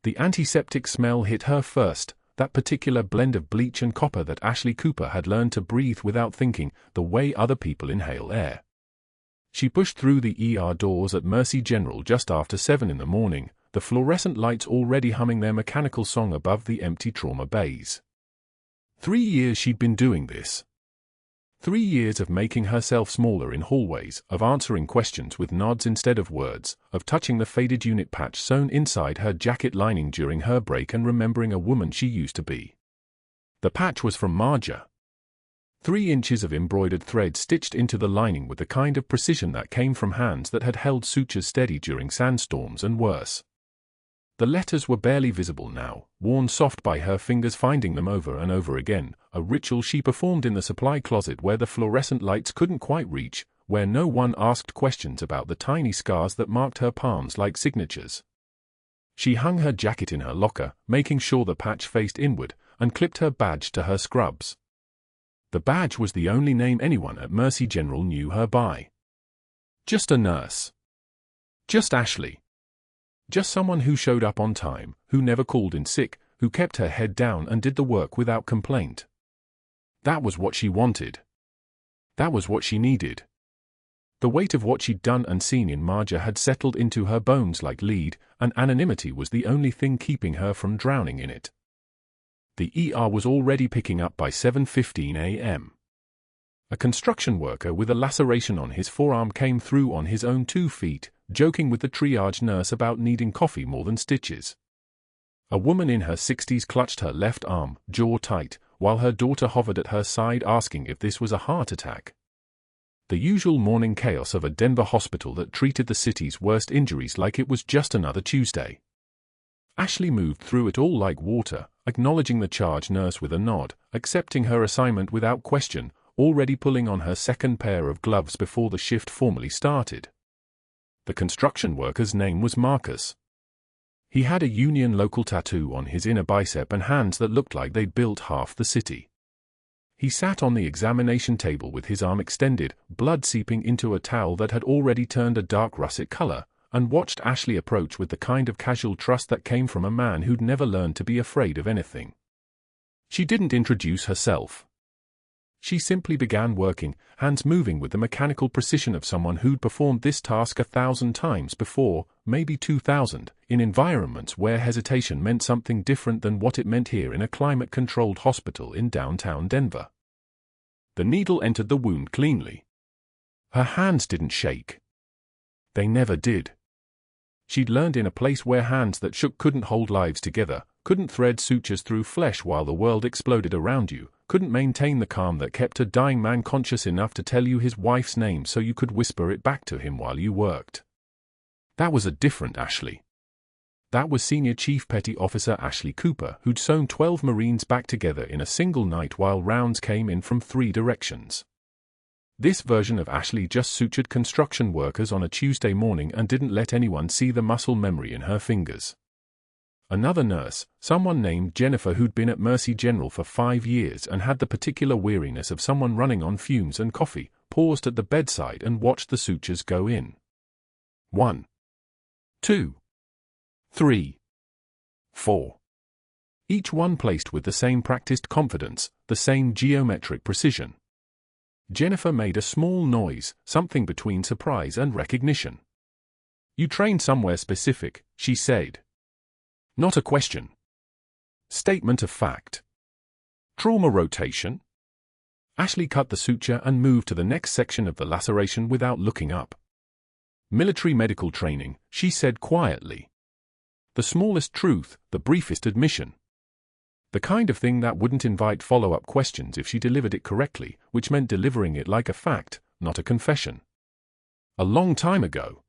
The antiseptic smell hit her first, that particular blend of bleach and copper that Ashley Cooper had learned to breathe without thinking, the way other people inhale air. She pushed through the ER doors at Mercy General just after 7 in the morning, the fluorescent lights already humming their mechanical song above the empty trauma bays. 3 years she'd been doing this. 3 years of making herself smaller in hallways, of answering questions with nods instead of words, of touching the faded unit patch sewn inside her jacket lining during her break and remembering a woman she used to be. The patch was from Marjah. 3 inches of embroidered thread stitched into the lining with the kind of precision that came from hands that had held sutures steady during sandstorms and worse. The letters were barely visible now, worn soft by her fingers finding them over and over again, a ritual she performed in the supply closet where the fluorescent lights couldn't quite reach, where no one asked questions about the tiny scars that marked her palms like signatures. She hung her jacket in her locker, making sure the patch faced inward, and clipped her badge to her scrubs. The badge was the only name anyone at Mercy General knew her by. Just a nurse. Just Ashley. Just someone who showed up on time, who never called in sick, who kept her head down and did the work without complaint. That was what she wanted. That was what she needed. The weight of what she'd done and seen in Marjah had settled into her bones like lead, and anonymity was the only thing keeping her from drowning in it. The ER was already picking up by 7:15 a.m. A construction worker with a laceration on his forearm came through on his own 2 feet, joking with the triage nurse about needing coffee more than stitches. A woman in her 60s clutched her left arm, jaw tight, while her daughter hovered at her side asking if this was a heart attack. The usual morning chaos of a Denver hospital that treated the city's worst injuries like it was just another Tuesday. Ashley moved through it all like water, acknowledging the charge nurse with a nod, accepting her assignment without question, already pulling on her second pair of gloves before the shift formally started. The construction worker's name was Marcus. He had a Union local tattoo on his inner bicep and hands that looked like they'd built half the city. He sat on the examination table with his arm extended, blood seeping into a towel that had already turned a dark russet color, and watched Ashley approach with the kind of casual trust that came from a man who'd never learned to be afraid of anything. She didn't introduce herself. She simply began working, hands moving with the mechanical precision of someone who'd performed this task 1,000 times before, maybe 2,000, in environments where hesitation meant something different than what it meant here in a climate-controlled hospital in downtown Denver. The needle entered the wound cleanly. Her hands didn't shake. They never did. She'd learned in a place where hands that shook couldn't hold lives together, couldn't thread sutures through flesh while the world exploded around you, couldn't maintain the calm that kept a dying man conscious enough to tell you his wife's name so you could whisper it back to him while you worked. That was a different Ashley. That was Senior Chief Petty Officer Ashley Cooper, who'd sewn 12 Marines back together in a single night while rounds came in from 3 directions. This version of Ashley just sutured construction workers on a Tuesday morning and didn't let anyone see the muscle memory in her fingers. Another nurse, someone named Jennifer who'd been at Mercy General for 5 years and had the particular weariness of someone running on fumes and coffee, paused at the bedside and watched the sutures go in. 1, 2, 3, 4. Each one placed with the same practiced confidence, the same geometric precision. Jennifer made a small noise, something between surprise and recognition. "You trained somewhere specific," she said. Not a question. Statement of fact. Trauma rotation? Ashley cut the suture and moved to the next section of the laceration without looking up. Military medical training, she said quietly. The smallest truth, the briefest admission. The kind of thing that wouldn't invite follow-up questions if she delivered it correctly, which meant delivering it like a fact, not a confession. A long time ago.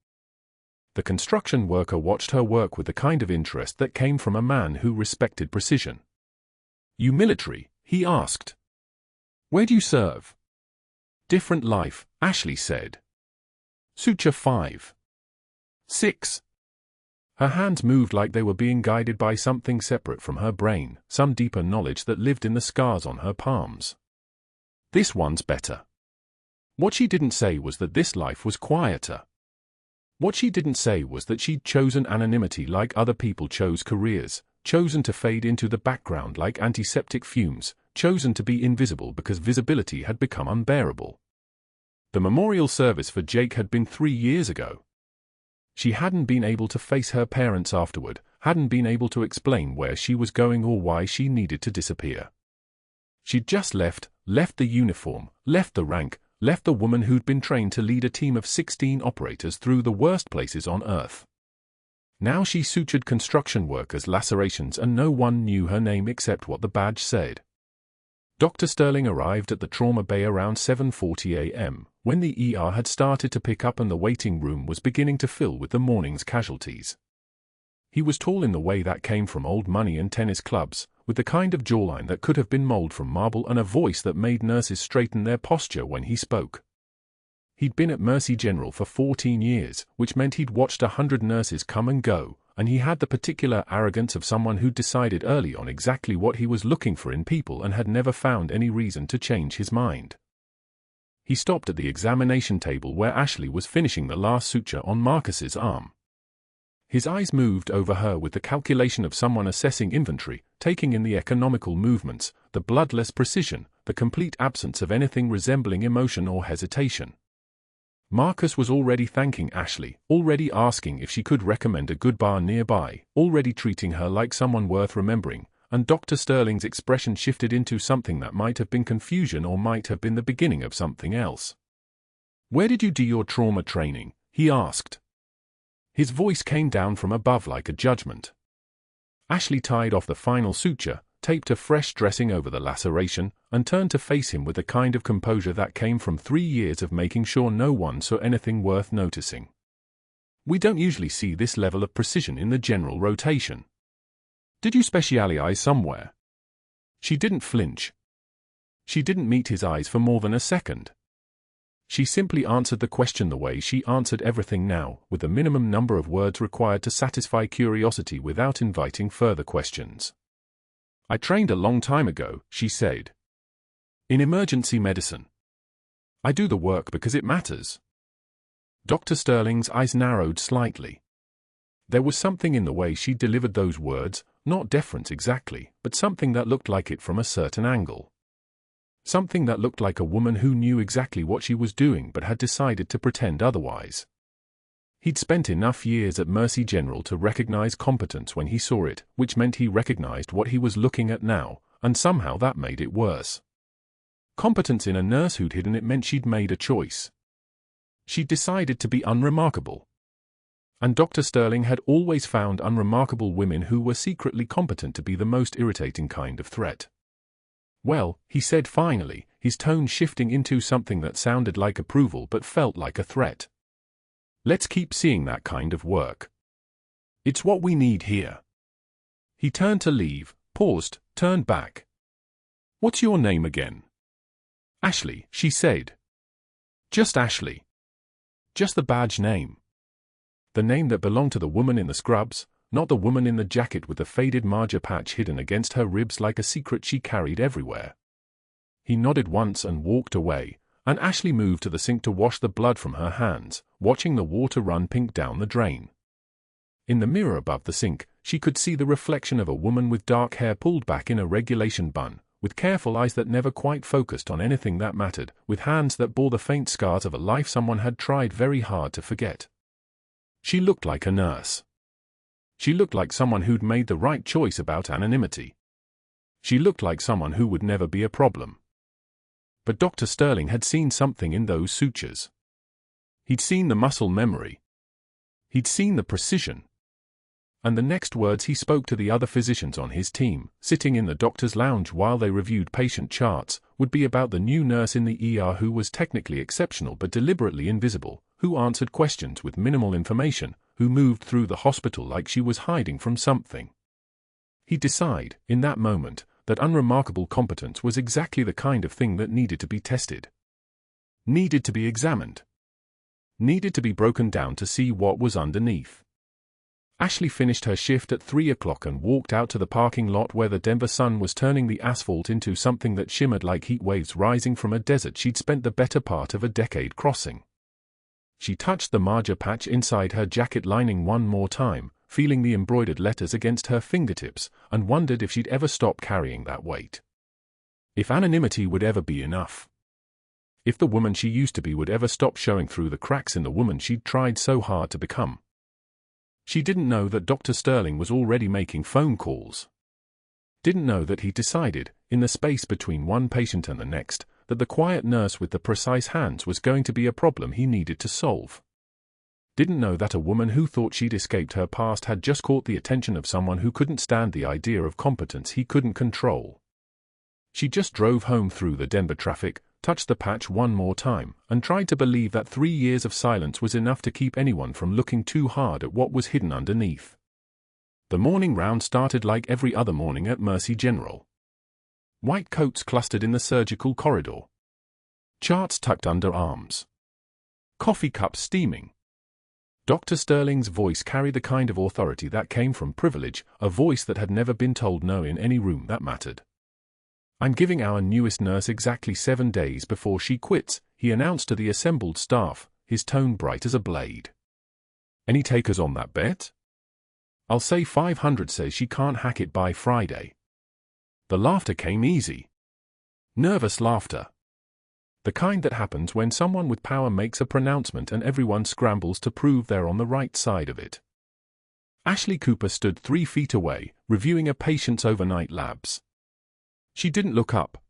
The construction worker watched her work with the kind of interest that came from a man who respected precision. "You military?" he asked. "Where do you serve?" "Different life," Ashley said. "Suture 5. 6. Her hands moved like they were being guided by something separate from her brain, some deeper knowledge that lived in the scars on her palms. "This one's better." What she didn't say was that this life was quieter. What she didn't say was that she'd chosen anonymity like other people chose careers, chosen to fade into the background like antiseptic fumes, chosen to be invisible because visibility had become unbearable. The memorial service for Jake had been 3 years ago. She hadn't been able to face her parents afterward, hadn't been able to explain where she was going or why she needed to disappear. She'd just left the uniform, left the rank, left the woman who'd been trained to lead a team of 16 operators through the worst places on Earth. Now she sutured construction workers' lacerations and no one knew her name except what the badge said. Dr. Sterling arrived at the trauma bay around 7:40 a.m., when the ER had started to pick up and the waiting room was beginning to fill with the morning's casualties. He was tall in the way that came from old money and tennis clubs, with the kind of jawline that could have been molded from marble and a voice that made nurses straighten their posture when he spoke. He'd been at Mercy General for 14 years, which meant he'd watched 100 nurses come and go, and he had the particular arrogance of someone who'd decided early on exactly what he was looking for in people and had never found any reason to change his mind. He stopped at the examination table where Ashley was finishing the last suture on Marcus's arm. His eyes moved over her with the calculation of someone assessing inventory, taking in the economical movements, the bloodless precision, the complete absence of anything resembling emotion or hesitation. Marcus was already thanking Ashley, already asking if she could recommend a good bar nearby, already treating her like someone worth remembering, and Dr. Sterling's expression shifted into something that might have been confusion or might have been the beginning of something else. "Where did you do your trauma training?" he asked. His voice came down from above like a judgment. Ashley tied off the final suture, taped a fresh dressing over the laceration, and turned to face him with the kind of composure that came from 3 years of making sure no one saw anything worth noticing. "We don't usually see this level of precision in the general rotation. Did you specialize somewhere?" She didn't flinch. She didn't meet his eyes for more than a second. She simply answered the question the way she answered everything now, with the minimum number of words required to satisfy curiosity without inviting further questions. "I trained a long time ago," she said. "In emergency medicine. I do the work because it matters." Dr. Sterling's eyes narrowed slightly. There was something in the way she delivered those words, not deference exactly, but something that looked like it from a certain angle. Something that looked like a woman who knew exactly what she was doing but had decided to pretend otherwise. He'd spent enough years at Mercy General to recognize competence when he saw it, which meant he recognized what he was looking at now, and somehow that made it worse. Competence in a nurse who'd hidden it meant she'd made a choice. She'd decided to be unremarkable. And Dr. Sterling had always found unremarkable women who were secretly competent to be the most irritating kind of threat. "Well," he said finally, his tone shifting into something that sounded like approval but felt like a threat. "Let's keep seeing that kind of work. It's what we need here." He turned to leave, paused, turned back. "What's your name again?" "Ashley," she said. "Just Ashley. Just the badge name. The name that belonged to the woman in the scrubs, not the woman in the jacket with the faded Marjah patch hidden against her ribs like a secret she carried everywhere." He nodded once and walked away, and Ashley moved to the sink to wash the blood from her hands, watching the water run pink down the drain. In the mirror above the sink, she could see the reflection of a woman with dark hair pulled back in a regulation bun, with careful eyes that never quite focused on anything that mattered, with hands that bore the faint scars of a life someone had tried very hard to forget. She looked like a nurse. She looked like someone who'd made the right choice about anonymity. She looked like someone who would never be a problem. But Dr. Sterling had seen something in those sutures. He'd seen the muscle memory. He'd seen the precision. And the next words he spoke to the other physicians on his team, sitting in the doctor's lounge while they reviewed patient charts, would be about the new nurse in the ER who was technically exceptional but deliberately invisible, who answered questions with minimal information, who moved through the hospital like she was hiding from something. He'd decide, in that moment, that unremarkable competence was exactly the kind of thing that needed to be tested. Needed to be examined. Needed to be broken down to see what was underneath. Ashley finished her shift at 3 o'clock and walked out to the parking lot where the Denver sun was turning the asphalt into something that shimmered like heat waves rising from a desert she'd spent the better part of a decade crossing. She touched the Marjah patch inside her jacket lining one more time, feeling the embroidered letters against her fingertips, and wondered if she'd ever stop carrying that weight. If anonymity would ever be enough. If the woman she used to be would ever stop showing through the cracks in the woman she'd tried so hard to become. She didn't know that Dr. Sterling was already making phone calls. Didn't know that he decided, in the space between one patient and the next, that the quiet nurse with the precise hands was going to be a problem he needed to solve. Didn't know that a woman who thought she'd escaped her past had just caught the attention of someone who couldn't stand the idea of competence he couldn't control. She just drove home through the Denver traffic, touched the patch one more time, and tried to believe that 3 years of silence was enough to keep anyone from looking too hard at what was hidden underneath. The morning round started like every other morning at Mercy General. White coats clustered in the surgical corridor. Charts tucked under arms. Coffee cups steaming. Dr. Sterling's voice carried the kind of authority that came from privilege, a voice that had never been told no in any room that mattered. "I'm giving our newest nurse exactly 7 days before she quits," he announced to the assembled staff, his tone bright as a blade. "Any takers on that bet?" "I'll say 500 says she can't hack it by Friday." The laughter came easy. Nervous laughter. The kind that happens when someone with power makes a pronouncement and everyone scrambles to prove they're on the right side of it. Ashley Cooper stood 3 feet away, reviewing a patient's overnight labs. She didn't look up.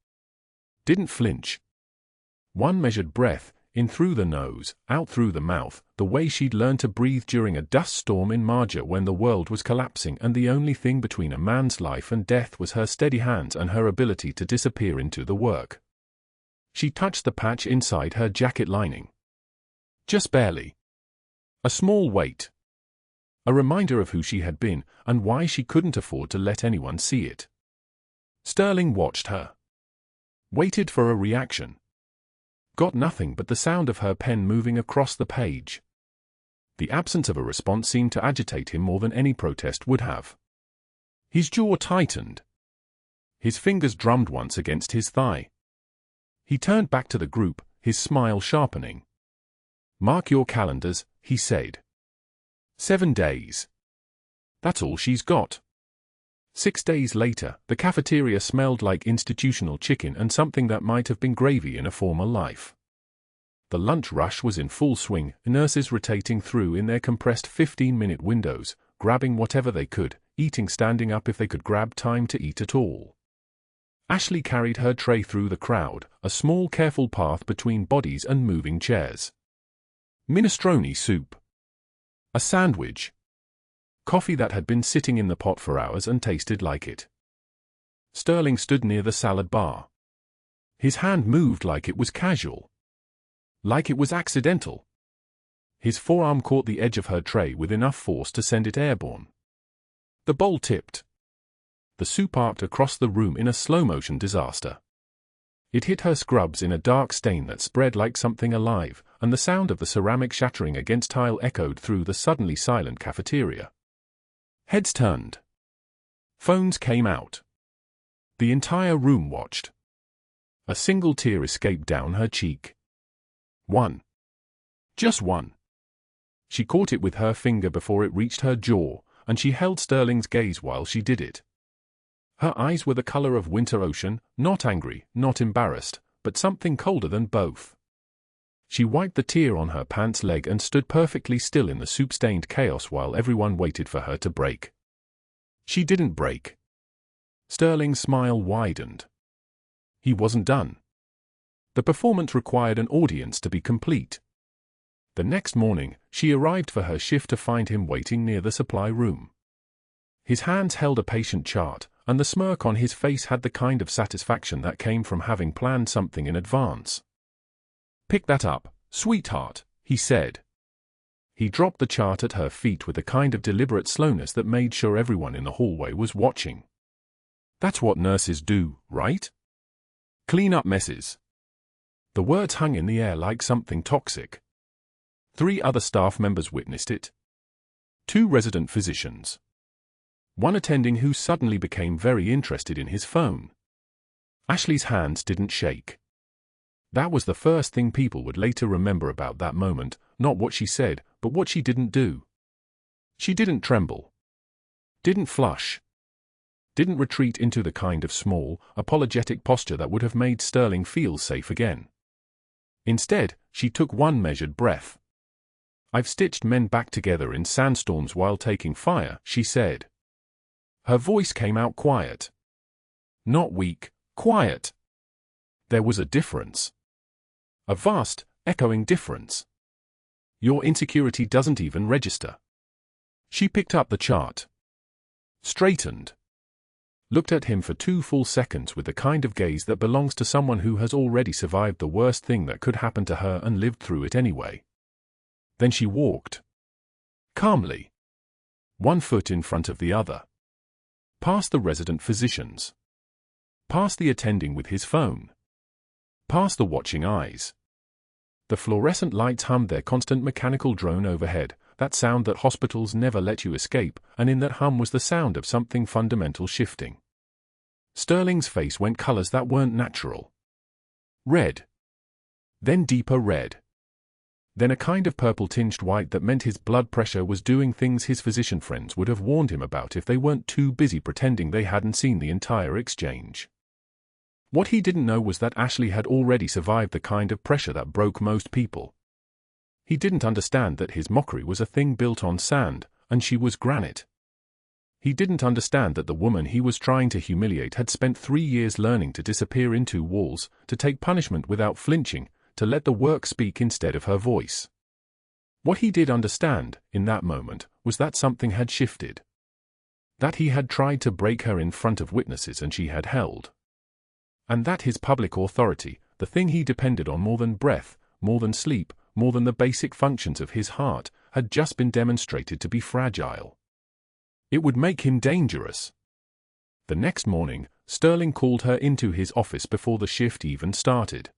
Didn't flinch. One measured breath, in through the nose, out through the mouth, the way she'd learned to breathe during a dust storm in Marjah when the world was collapsing and the only thing between a man's life and death was her steady hands and her ability to disappear into the work. She touched the patch inside her jacket lining. Just barely. A small weight. A reminder of who she had been and why she couldn't afford to let anyone see it. Sterling watched her. Waited for a reaction. Got nothing but the sound of her pen moving across the page. The absence of a response seemed to agitate him more than any protest would have. His jaw tightened. His fingers drummed once against his thigh. He turned back to the group, his smile sharpening. "Mark your calendars," he said. 7 days. That's all she's got. 6 days later, the cafeteria smelled like institutional chicken and something that might have been gravy in a former life. The lunch rush was in full swing, nurses rotating through in their compressed 15-minute windows, grabbing whatever they could, eating standing up if they could grab time to eat at all. Ashley carried her tray through the crowd, a small careful path between bodies and moving chairs. Minestrone soup. A sandwich. Coffee that had been sitting in the pot for hours and tasted like it. Sterling stood near the salad bar. His hand moved like it was casual. Like it was accidental. His forearm caught the edge of her tray with enough force to send it airborne. The bowl tipped. The soup arced across the room in a slow-motion disaster. It hit her scrubs in a dark stain that spread like something alive, and the sound of the ceramic shattering against tile echoed through the suddenly silent cafeteria. Heads turned. Phones came out. The entire room watched. A single tear escaped down her cheek. One. Just one. She caught it with her finger before it reached her jaw, and she held Sterling's gaze while she did it. Her eyes were the color of winter ocean, not angry, not embarrassed, but something colder than both. She wiped the tear on her pants leg and stood perfectly still in the soup-stained chaos while everyone waited for her to break. She didn't break. Sterling's smile widened. He wasn't done. The performance required an audience to be complete. The next morning, she arrived for her shift to find him waiting near the supply room. His hands held a patient chart, and the smirk on his face had the kind of satisfaction that came from having planned something in advance. "Pick that up, sweetheart," he said. He dropped the chart at her feet with a kind of deliberate slowness that made sure everyone in the hallway was watching. "That's what nurses do, right? Clean up messes." The words hung in the air like something toxic. 3 other staff members witnessed it. 2 resident physicians. 1 attending who suddenly became very interested in his phone. Ashley's hands didn't shake. That was the first thing people would later remember about that moment, not what she said, but what she didn't do. She didn't tremble. Didn't flush. Didn't retreat into the kind of small, apologetic posture that would have made Sterling feel safe again. Instead, she took one measured breath. "I've stitched men back together in sandstorms while taking fire," she said. Her voice came out quiet. Not weak, quiet. There was a difference. A vast, echoing difference. Your insecurity doesn't even register. She picked up the chart. Straightened. Looked at him for 2 full seconds with the kind of gaze that belongs to someone who has already survived the worst thing that could happen to her and lived through it anyway. Then she walked. Calmly. 1 foot in front of the other. Past the resident physicians. Past the attending with his phone. Past the watching eyes. The fluorescent lights hummed their constant mechanical drone overhead, that sound that hospitals never let you escape, and in that hum was the sound of something fundamental shifting. Sterling's face went colors that weren't natural. Red. Then deeper red. Then a kind of purple-tinged white that meant his blood pressure was doing things his physician friends would have warned him about if they weren't too busy pretending they hadn't seen the entire exchange. What he didn't know was that Ashley had already survived the kind of pressure that broke most people. He didn't understand that his mockery was a thing built on sand, and she was granite. He didn't understand that the woman he was trying to humiliate had spent 3 years learning to disappear into walls, to take punishment without flinching, to let the work speak instead of her voice. What he did understand, in that moment, was that something had shifted. That he had tried to break her in front of witnesses and she had held. And that his public authority, the thing he depended on more than breath, more than sleep, more than the basic functions of his heart, had just been demonstrated to be fragile. It would make him dangerous. The next morning, Sterling called her into his office before the shift even started.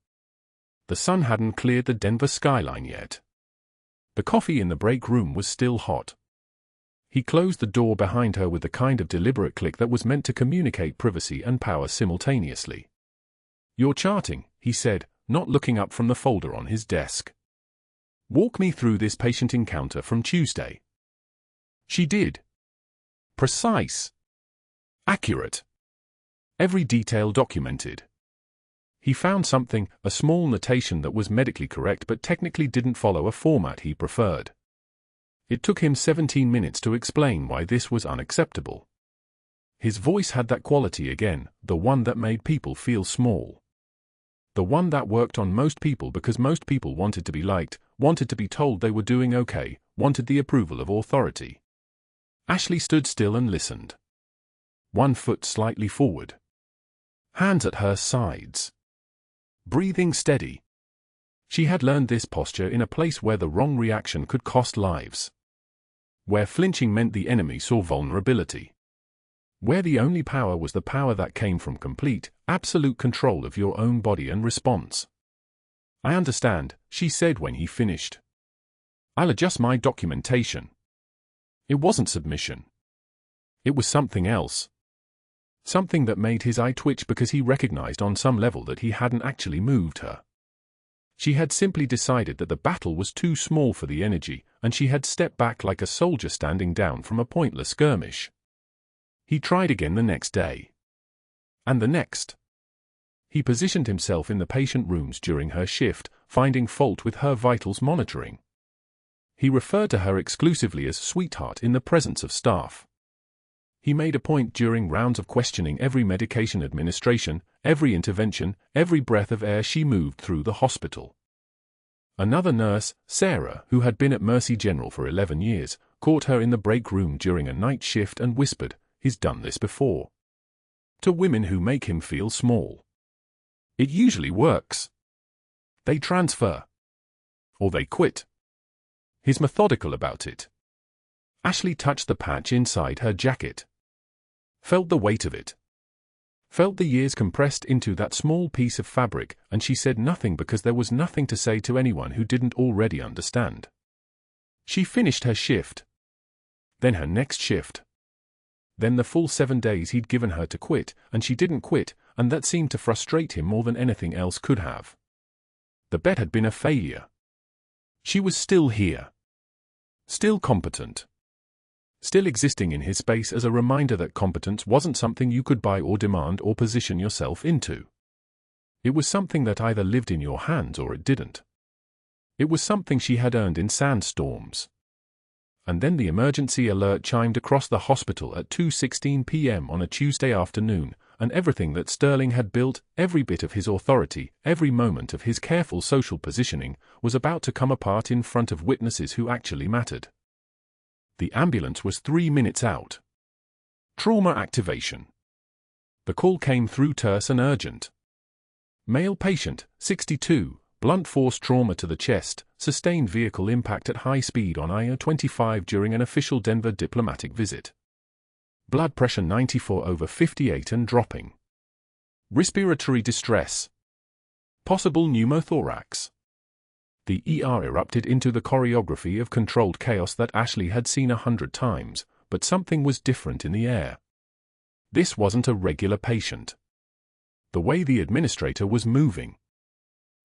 The sun hadn't cleared the Denver skyline yet. The coffee in the break room was still hot. He closed the door behind her with the kind of deliberate click that was meant to communicate privacy and power simultaneously. "You're charting," he said, not looking up from the folder on his desk. "Walk me through this patient encounter from Tuesday." She did. Precise. Accurate. Every detail documented. He found something, a small notation that was medically correct but technically didn't follow a format he preferred. It took him 17 minutes to explain why this was unacceptable. His voice had that quality again, the one that made people feel small. The one that worked on most people because most people wanted to be liked, wanted to be told they were doing okay, wanted the approval of authority. Ashley stood still and listened. 1 foot slightly forward. Hands at her sides. Breathing steady. She had learned this posture in a place where the wrong reaction could cost lives. Where flinching meant the enemy saw vulnerability. Where the only power was the power that came from complete, absolute control of your own body and response. "I understand," she said when he finished. "I'll adjust my documentation." It wasn't submission. It was something else. Something that made his eye twitch because he recognized on some level that he hadn't actually moved her. She had simply decided that the battle was too small for the energy, and she had stepped back like a soldier standing down from a pointless skirmish. He tried again the next day. And the next. He positioned himself in the patient rooms during her shift, finding fault with her vitals monitoring. He referred to her exclusively as sweetheart in the presence of staff. He made a point during rounds of questioning every medication administration, every intervention, every breath of air she moved through the hospital. Another nurse, Sarah, who had been at Mercy General for 11 years, caught her in the break room during a night shift and whispered, "He's done this before." To women who make him feel small. It usually works. They transfer. Or they quit. He's methodical about it. Ashley touched the patch inside her jacket. Felt the weight of it. Felt the years compressed into that small piece of fabric, and she said nothing because there was nothing to say to anyone who didn't already understand. She finished her shift. Then her next shift. Then the full 7 days he'd given her to quit, and she didn't quit, and that seemed to frustrate him more than anything else could have. The bet had been a failure. She was still here. Still competent. Still existing in his space as a reminder that competence wasn't something you could buy or demand or position yourself into. It was something that either lived in your hands or it didn't. It was something she had earned in sandstorms. And then the emergency alert chimed across the hospital at 2:16 p.m. on a Tuesday afternoon, and everything that Sterling had built, every bit of his authority, every moment of his careful social positioning, was about to come apart in front of witnesses who actually mattered. The ambulance was 3 minutes out. Trauma activation. The call came through terse and urgent. Male patient, 62, blunt force trauma to the chest, sustained vehicle impact at high speed on I-25 during an official Denver diplomatic visit. Blood pressure 94/58 and dropping. Respiratory distress. Possible pneumothorax. The ER erupted into the choreography of controlled chaos that Ashley had seen 100 times, but something was different in the air. This wasn't a regular patient. The way the administrator was moving.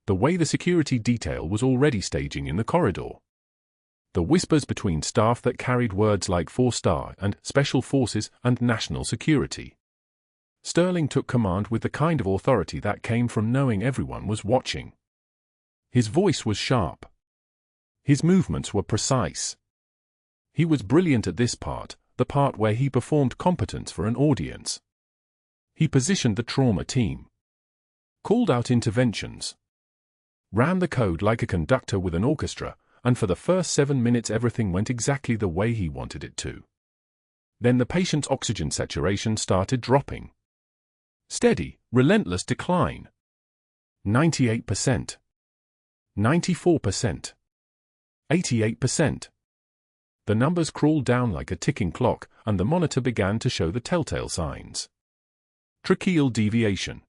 The way the security detail was already staging in the corridor. The whispers between staff that carried words like 4-star and Special Forces and National Security. Sterling took command with the kind of authority that came from knowing everyone was watching. His voice was sharp. His movements were precise. He was brilliant at this part, the part where he performed competence for an audience. He positioned the trauma team. Called out interventions. Ran the code like a conductor with an orchestra, and for the first 7 minutes everything went exactly the way he wanted it to. Then the patient's oxygen saturation started dropping. Steady, relentless decline. 98%. 94%. 88%. The numbers crawled down like a ticking clock, and the monitor began to show the telltale signs. Tracheal deviation.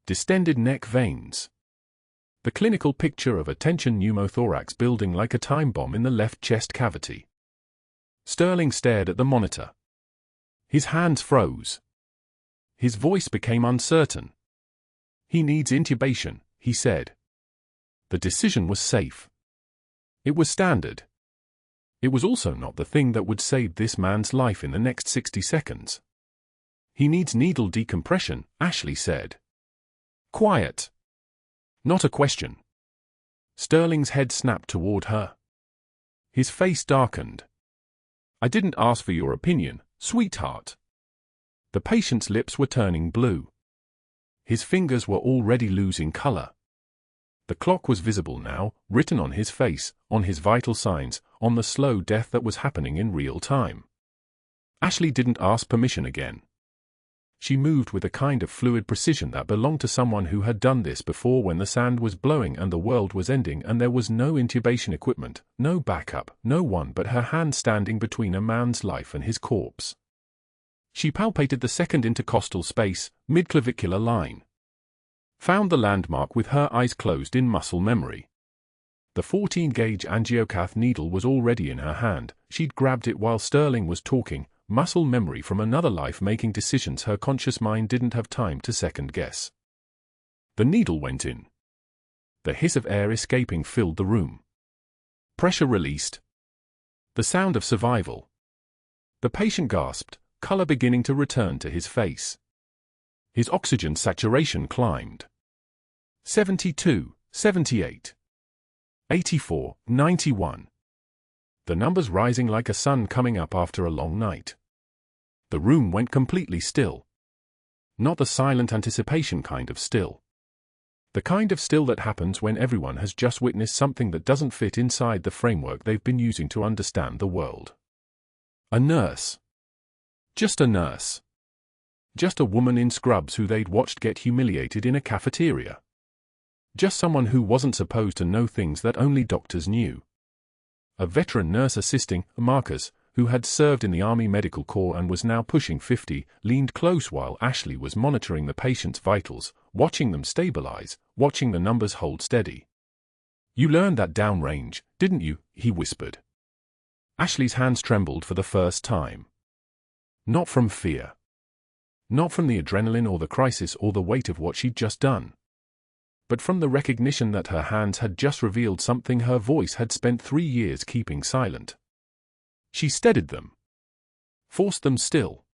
Distended neck veins. The clinical picture of a tension pneumothorax building like a time bomb in the left chest cavity. Sterling stared at the monitor. His hands froze. His voice became uncertain. "He needs intubation," he said. The decision was safe. It was standard. It was also not the thing that would save this man's life in the next 60 seconds. "He needs needle decompression," Ashley said. Quiet. Not a question. Sterling's head snapped toward her. His face darkened. "I didn't ask for your opinion, sweetheart." The patient's lips were turning blue. His fingers were already losing color. The clock was visible now, written on his face, on his vital signs, on the slow death that was happening in real time. Ashley didn't ask permission again. She moved with a kind of fluid precision that belonged to someone who had done this before when the sand was blowing and the world was ending and there was no intubation equipment, no backup, no one but her hand standing between a man's life and his corpse. She palpated the second intercostal space, mid-clavicular line. Found the landmark with her eyes closed in muscle memory. The 14-gauge angiocath needle was already in her hand. She'd grabbed it while Sterling was talking, muscle memory from another life making decisions her conscious mind didn't have time to second-guess. The needle went in. The hiss of air escaping filled the room. Pressure released. The sound of survival. The patient gasped, color beginning to return to his face. His oxygen saturation climbed. 72, 78, 84, 91. The numbers rising like a sun coming up after a long night. The room went completely still. Not the silent anticipation kind of still. The kind of still that happens when everyone has just witnessed something that doesn't fit inside the framework they've been using to understand the world. A nurse. Just a nurse. Just a woman in scrubs who they'd watched get humiliated in a cafeteria. Just someone who wasn't supposed to know things that only doctors knew. A veteran nurse assisting, Marcus, who had served in the Army Medical Corps and was now pushing 50, leaned close while Ashley was monitoring the patient's vitals, watching them stabilize, watching the numbers hold steady. "You learned that downrange, didn't you?" he whispered. Ashley's hands trembled for the first time. Not from fear. Not from the adrenaline or the crisis or the weight of what she'd just done. But from the recognition that her hands had just revealed something her voice had spent 3 years keeping silent. She steadied them. Forced them still.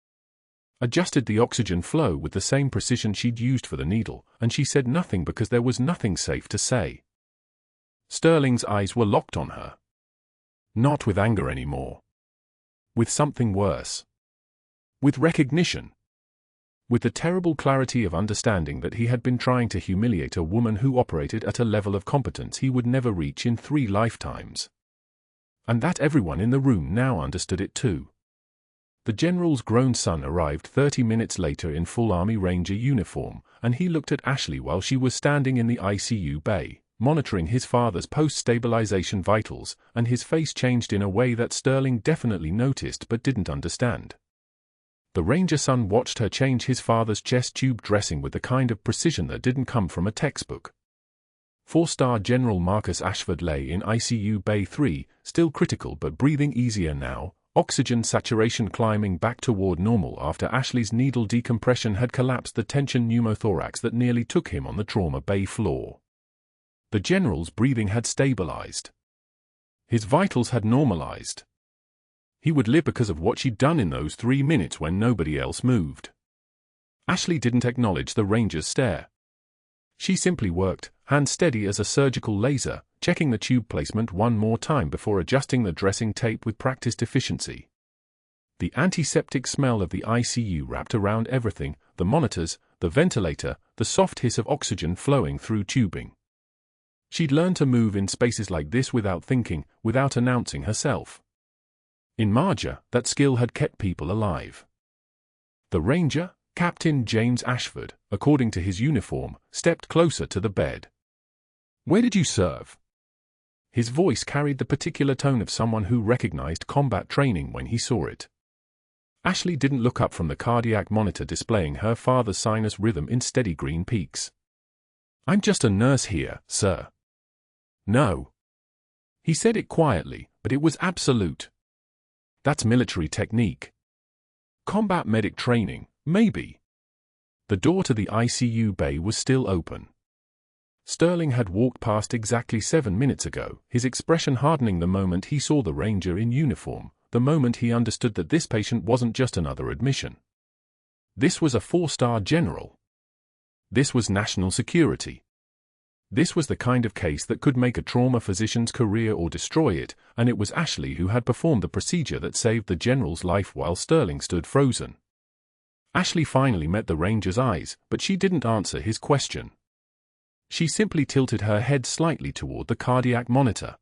Adjusted the oxygen flow with the same precision she'd used for the needle, and she said nothing because there was nothing safe to say. Sterling's eyes were locked on her. Not with anger anymore. With something worse. With recognition. With the terrible clarity of understanding that he had been trying to humiliate a woman who operated at a level of competence he would never reach in 3 lifetimes. And that everyone in the room now understood it too. The general's grown son arrived 30 minutes later in full Army Ranger uniform, and he looked at Ashley while she was standing in the ICU bay, monitoring his father's post-stabilization vitals, and his face changed in a way that Sterling definitely noticed but didn't understand. The Ranger son watched her change his father's chest tube dressing with the kind of precision that didn't come from a textbook. 4-star General Marcus Ashford lay in ICU Bay 3, still critical but breathing easier now, oxygen saturation climbing back toward normal after Ashley's needle decompression had collapsed the tension pneumothorax that nearly took him on the trauma bay floor. The general's breathing had stabilized. His vitals had normalized. He would live because of what she'd done in those 3 minutes when nobody else moved. Ashley didn't acknowledge the Ranger's stare. She simply worked, hand steady as a surgical laser, checking the tube placement one more time before adjusting the dressing tape with practiced efficiency. The antiseptic smell of the ICU wrapped around everything, the monitors, the ventilator, the soft hiss of oxygen flowing through tubing. She'd learned to move in spaces like this without thinking, without announcing herself. In Marjah, that skill had kept people alive. The Ranger, Captain James Ashford, according to his uniform, stepped closer to the bed. "Where did you serve?" His voice carried the particular tone of someone who recognized combat training when he saw it. Ashley didn't look up from the cardiac monitor displaying her father's sinus rhythm in steady green peaks. "I'm just a nurse here, sir." "No." He said it quietly, but it was absolute. That's military technique. Combat medic training, maybe. The door to the ICU bay was still open. Sterling had walked past exactly 7 minutes ago, his expression hardening the moment he saw the Ranger in uniform, the moment he understood that this patient wasn't just another admission. This was a 4-star general. This was national security. This was the kind of case that could make a trauma physician's career or destroy it, and it was Ashley who had performed the procedure that saved the general's life while Sterling stood frozen. Ashley finally met the Ranger's eyes, but she didn't answer his question. She simply tilted her head slightly toward the cardiac monitor.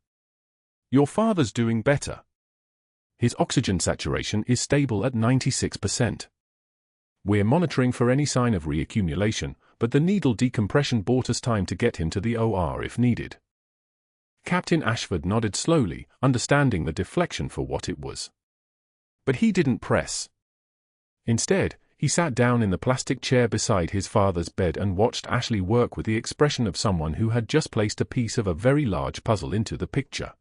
"Your father's doing better. His oxygen saturation is stable at 96%. We're monitoring for any sign of reaccumulation, but the needle decompression bought us time to get him to the OR if needed." Captain Ashford nodded slowly, understanding the deflection for what it was. But he didn't press. Instead, he sat down in the plastic chair beside his father's bed and watched Ashley work with the expression of someone who had just placed a piece of a very large puzzle into the picture.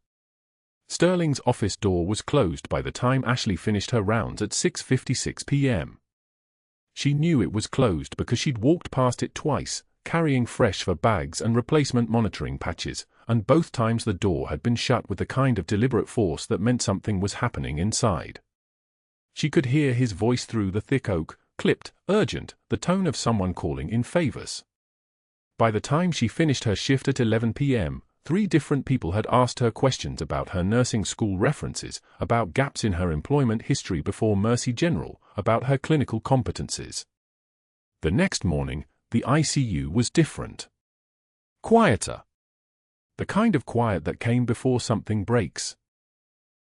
Sterling's office door was closed by the time Ashley finished her rounds at 6:56 p.m. She knew it was closed because she'd walked past it twice, carrying fresh for bags and replacement monitoring patches, and both times the door had been shut with the kind of deliberate force that meant something was happening inside. She could hear his voice through the thick oak, clipped, urgent, the tone of someone calling in favors. By the time she finished her shift at 11 p.m., 3 different people had asked her questions about her nursing school references, about gaps in her employment history before Mercy General, about her clinical competencies. The next morning, the ICU was different. Quieter. The kind of quiet that came before something breaks.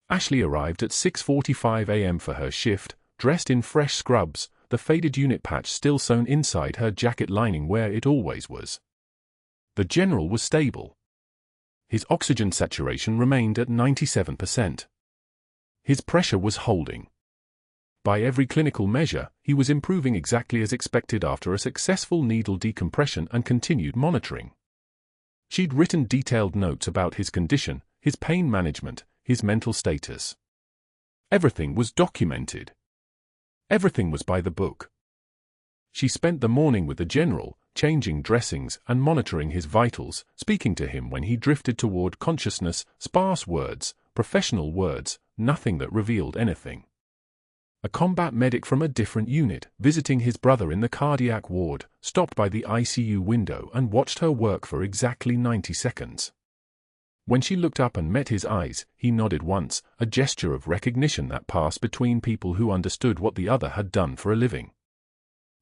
Ashley arrived at 6:45 a.m. for her shift, dressed in fresh scrubs, the faded unit patch still sewn inside her jacket lining where it always was. The general was stable. His oxygen saturation remained at 97%. His pressure was holding. By every clinical measure, he was improving exactly as expected after a successful needle decompression and continued monitoring. She'd written detailed notes about his condition, his pain management, his mental status. Everything was documented. Everything was by the book. She spent the morning with the general, changing dressings and monitoring his vitals, speaking to him when he drifted toward consciousness, sparse words, professional words, nothing that revealed anything. A combat medic from a different unit, visiting his brother in the cardiac ward, stopped by the ICU window and watched her work for exactly 90 seconds. When she looked up and met his eyes, he nodded once, a gesture of recognition that passed between people who understood what the other had done for a living.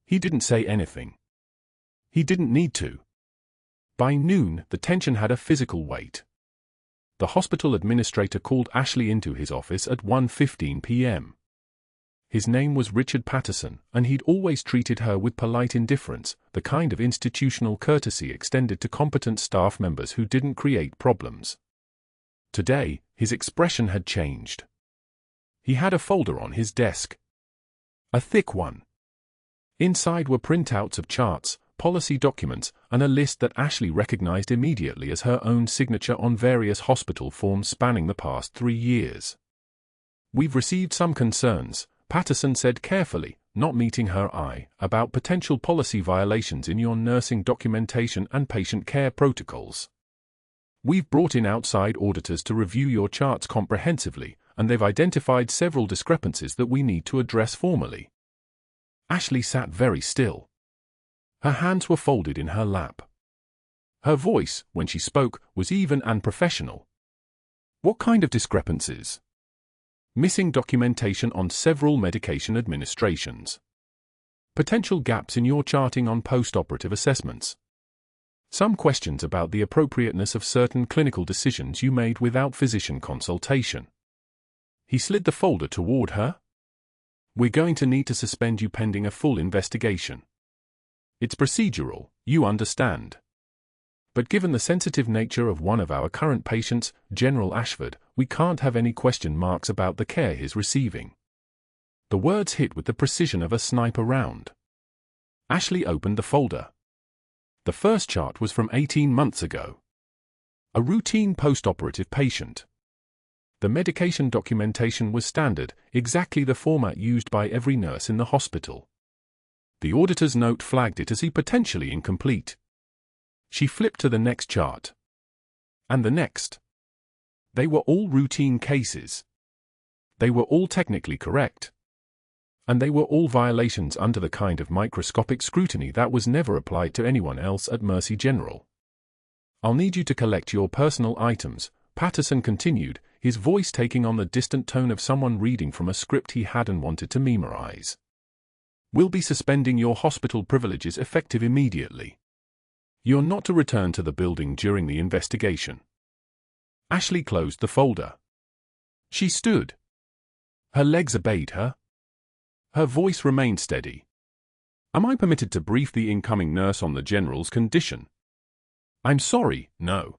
He didn't say anything. He didn't need to. By noon, the tension had a physical weight. The hospital administrator called Ashley into his office at 1:15 p.m. His name was Richard Patterson, and he'd always treated her with polite indifference, the kind of institutional courtesy extended to competent staff members who didn't create problems. Today, his expression had changed. He had a folder on his desk. A thick one. Inside were printouts of charts, policy documents, and a list that Ashley recognized immediately as her own signature on various hospital forms spanning the past 3 years. "We've received some concerns," Patterson said carefully, not meeting her eye, "about potential policy violations in your nursing documentation and patient care protocols. We've brought in outside auditors to review your charts comprehensively, and they've identified several discrepancies that we need to address formally." Ashley sat very still. Her hands were folded in her lap. Her voice, when she spoke, was even and professional. "What kind of discrepancies?" "Missing documentation on several medication administrations. Potential gaps in your charting on post-operative assessments. Some questions about the appropriateness of certain clinical decisions you made without physician consultation." He slid the folder toward her. "We're going to need to suspend you pending a full investigation. It's procedural, you understand. But given the sensitive nature of one of our current patients, General Ashford, we can't have any question marks about the care he's receiving." The words hit with the precision of a sniper round. Ashley opened the folder. The first chart was from 18 months ago. A routine post-operative patient. The medication documentation was standard, exactly the format used by every nurse in the hospital. The auditor's note flagged it as potentially incomplete. She flipped to the next chart. And the next. They were all routine cases. They were all technically correct. And they were all violations under the kind of microscopic scrutiny that was never applied to anyone else at Mercy General. "I'll need you to collect your personal items," Patterson continued, his voice taking on the distant tone of someone reading from a script he hadn't wanted to memorize. "We'll be suspending your hospital privileges effective immediately. You're not to return to the building during the investigation." Ashley closed the folder. She stood. Her legs obeyed her. Her voice remained steady. "Am I permitted to brief the incoming nurse on the General's condition?" "I'm sorry, no.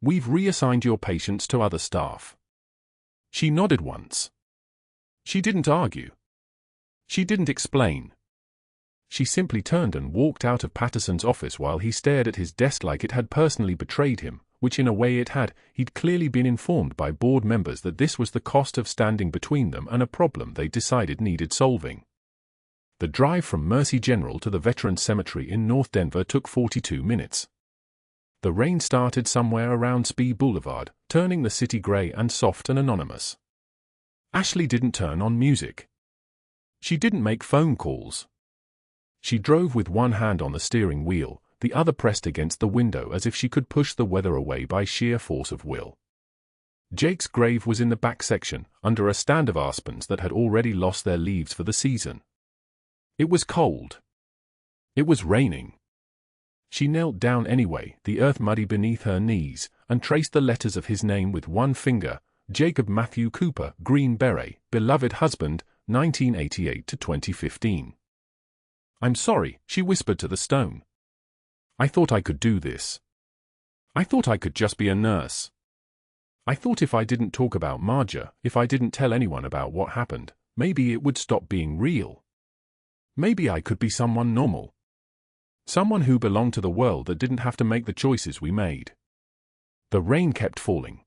We've reassigned your patients to other staff." She nodded once. She didn't argue. She didn't explain. She simply turned and walked out of Patterson's office while he stared at his desk like it had personally betrayed him, which in a way it had. He'd clearly been informed by board members that this was the cost of standing between them and a problem they decided needed solving. The drive from Mercy General to the Veterans Cemetery in North Denver took 42 minutes. The rain started somewhere around Spee Boulevard, turning the city gray and soft and anonymous. Ashley didn't turn on music. She didn't make phone calls. She drove with one hand on the steering wheel, the other pressed against the window as if she could push the weather away by sheer force of will. Jake's grave was in the back section, under a stand of aspens that had already lost their leaves for the season. It was cold. It was raining. She knelt down anyway, the earth muddy beneath her knees, and traced the letters of his name with one finger: Jacob Matthew Cooper, Green Beret, beloved husband, 1988 to 2015. "I'm sorry," she whispered to the stone. "I thought I could do this. I thought I could just be a nurse. I thought if I didn't talk about Marjah, if I didn't tell anyone about what happened, maybe it would stop being real. Maybe I could be someone normal. Someone who belonged to the world that didn't have to make the choices we made." The rain kept falling.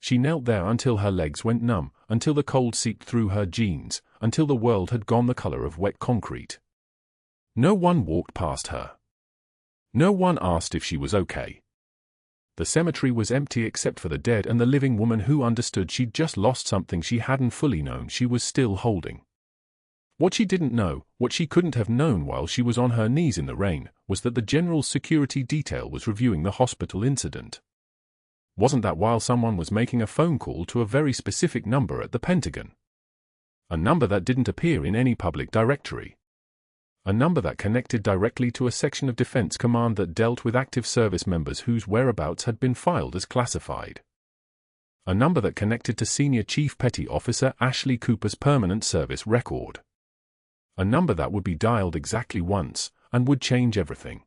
She knelt there until her legs went numb, until the cold seeped through her jeans, until the world had gone the color of wet concrete. No one walked past her. No one asked if she was okay. The cemetery was empty except for the dead and the living woman who understood she'd just lost something she hadn't fully known she was still holding. What she didn't know, what she couldn't have known while she was on her knees in the rain, was that the general security detail was reviewing the hospital incident. Wasn't that while someone was making a phone call to a very specific number at the Pentagon? A number that didn't appear in any public directory. A number that connected directly to a section of Defense Command that dealt with active service members whose whereabouts had been filed as classified. A number that connected to Senior Chief Petty Officer Ashley Cooper's permanent service record. A number that would be dialed exactly once, and would change everything.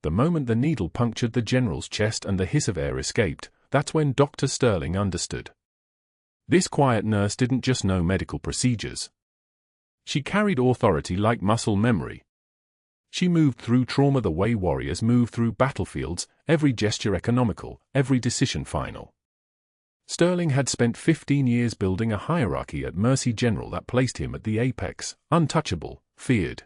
The moment the needle punctured the general's chest and the hiss of air escaped, that's when Dr. Sterling understood. This quiet nurse didn't just know medical procedures. She carried authority like muscle memory. She moved through trauma the way warriors move through battlefields, every gesture economical, every decision final. Sterling had spent 15 years building a hierarchy at Mercy General that placed him at the apex, untouchable, feared.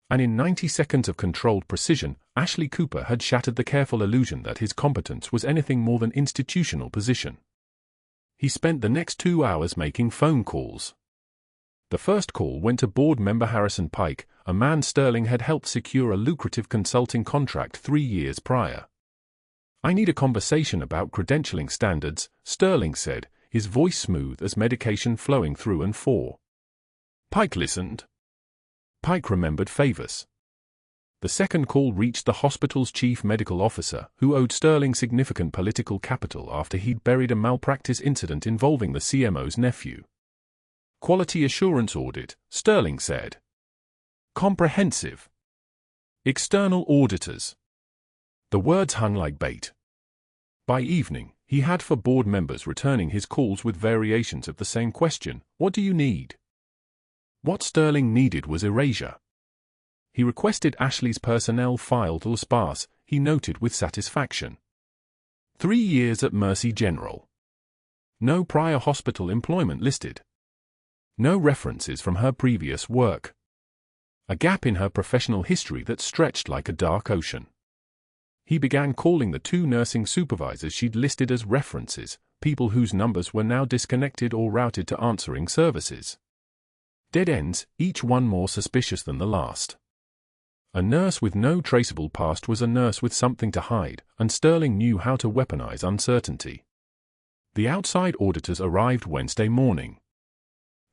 And in 90 seconds of controlled precision, Ashley Cooper had shattered the careful illusion that his competence was anything more than institutional position. He spent the next 2 hours making phone calls. The first call went to board member Harrison Pike, a man Sterling had helped secure a lucrative consulting contract 3 years prior. "I need a conversation about credentialing standards," Sterling said, his voice smooth as medication flowing through and for. Pike listened. Pike remembered favors. The second call reached the hospital's chief medical officer, who owed Sterling significant political capital after he'd buried a malpractice incident involving the CMO's nephew. "Quality assurance audit," Sterling said. "Comprehensive. External auditors." The words hung like bait. By evening, he had 4 board members returning his calls with variations of the same question: "What do you need?" What Sterling needed was erasure. He requested Ashley's personnel file to sparse, he noted with satisfaction. 3 years at Mercy General. No prior hospital employment listed. No references from her previous work. A gap in her professional history that stretched like a dark ocean. He began calling the 2 nursing supervisors she'd listed as references, people whose numbers were now disconnected or routed to answering services. Dead ends, each one more suspicious than the last. A nurse with no traceable past was a nurse with something to hide, and Sterling knew how to weaponize uncertainty. The outside auditors arrived Wednesday morning.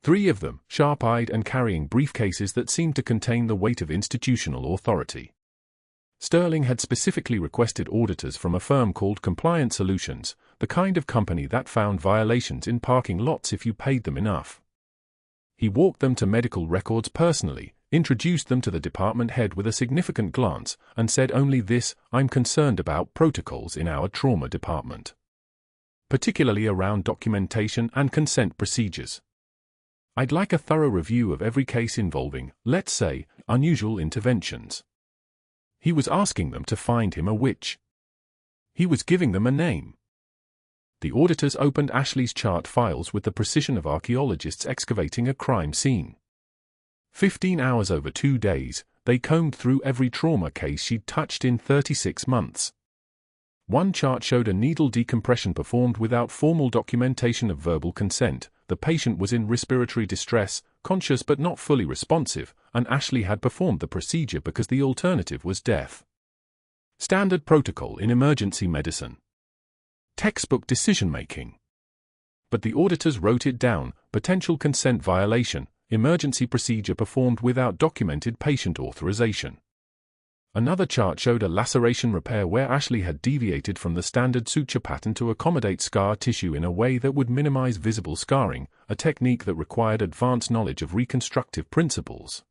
3 of them, sharp-eyed and carrying briefcases that seemed to contain the weight of institutional authority. Sterling had specifically requested auditors from a firm called Compliant Solutions, the kind of company that found violations in parking lots if you paid them enough. He walked them to medical records personally, introduced them to the department head with a significant glance, and said only this: "I'm concerned about protocols in our trauma department. Particularly around documentation and consent procedures. I'd like a thorough review of every case involving, let's say, unusual interventions." He was asking them to find him a witch. He was giving them a name. The auditors opened Ashley's chart files with the precision of archaeologists excavating a crime scene. 15 hours over 2 days, they combed through every trauma case she'd touched in 36 months. One chart showed a needle decompression performed without formal documentation of verbal consent. The patient was in respiratory distress, conscious but not fully responsive, and Ashley had performed the procedure because the alternative was death. Standard protocol in emergency medicine. Textbook decision-making. But the auditors wrote it down: potential consent violation, emergency procedure performed without documented patient authorization. Another chart showed a laceration repair where Ashley had deviated from the standard suture pattern to accommodate scar tissue in a way that would minimize visible scarring, a technique that required advanced knowledge of reconstructive principles.